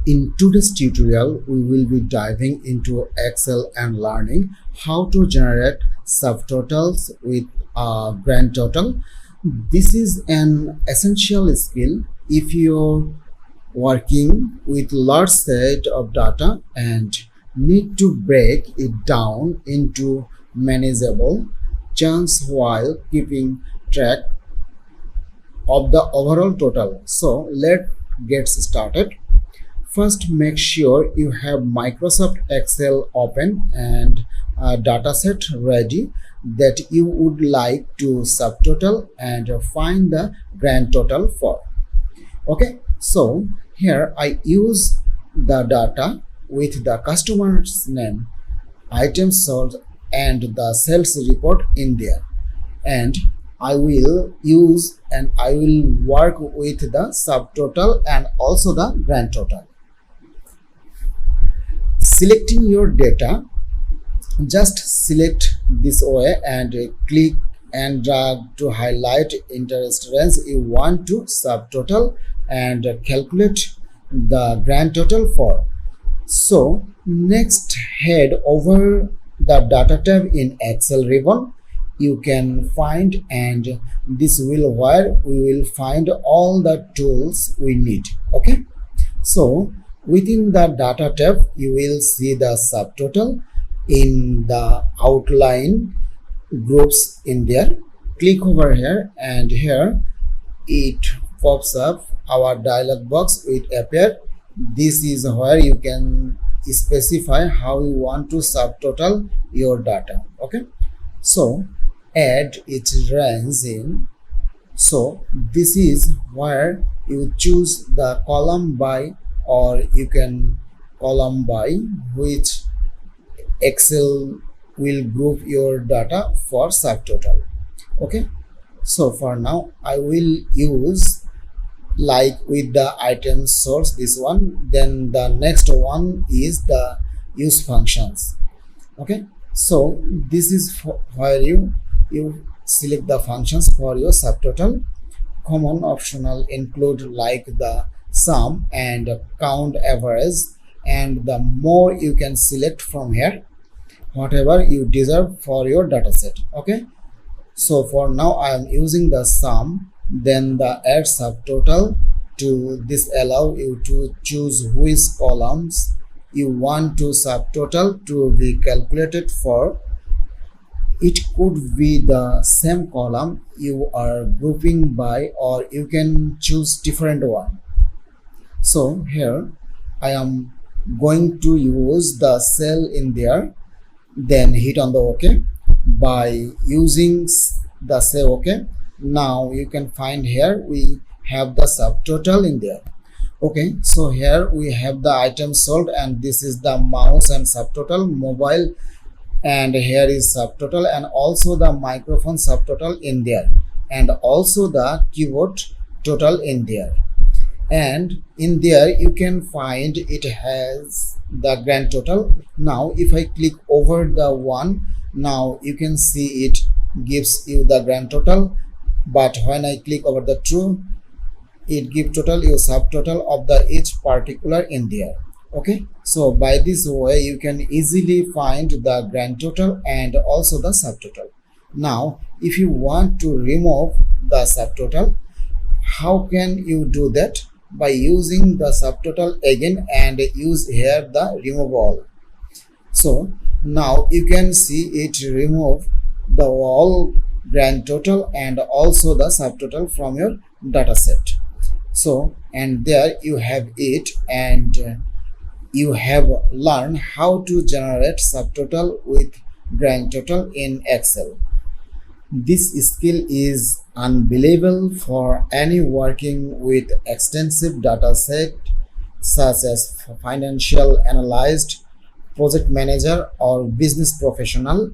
In today's tutorial, we will be diving into Excel and learning how to generate subtotals with a grand total. This is an essential skill if you're working with large set of data and need to break it down into manageable chunks while keeping track of the overall total. So let's get started. First, make sure you have Microsoft Excel open and a dataset ready that you would like to subtotal and find the grand total for. Okay, so here I use the data with the customer's name, item sold, and the sales report in there, and I will work with the subtotal and also the grand total. Selecting your data, just select this way and click and drag to highlight interest range you want to subtotal and calculate the grand total for. So next, head over the data tab in Excel ribbon. You can find, and this will where we will find all the tools we need. Okay, so within the data tab you will see the subtotal in the outline groups in there. Click over here, and here it pops up our dialog box will appear. This is where you can specify how you want to subtotal your data. Okay, so add its range in. So this is where you choose the column by, or you can column by which Excel will group your data for subtotal. Okay, so for now I will use like with the item source, this one. Then the next one is the use functions. Okay, so this is where you select the functions for your subtotal. Common optional include like the sum and count average, and the more you can select from here whatever you deserve for your dataset. Okay, so for now I am using the sum. Then the add subtotal to this allow you to choose which columns you want to subtotal to be calculated for. It could be the same column you are grouping by, or you can choose different one. So here I am going to use the cell in there, then hit on the OK. By using the cell OK, now you can find here we have the subtotal in there. Okay, so here we have the item sold, and this is the mouse and subtotal mobile, and here is subtotal, and also the microphone subtotal in there, and also the keyboard total in there. And in there you can find it has the grand total. Now if I click over the one, now you can see it gives you the grand total, but when I click over the two, it gives total you subtotal of the each particular in there. Okay, so by this way you can easily find the grand total and also the subtotal. Now if you want to remove the subtotal, how can you do that? By using the subtotal again and use here the remove all. So now you can see it remove the all grand total and also the subtotal from your data set. So, and there you have it, and you have learned how to generate subtotal with grand total in Excel. This skill is unbelievable for any working with extensive data set such as financial analyst, project manager, or business professional.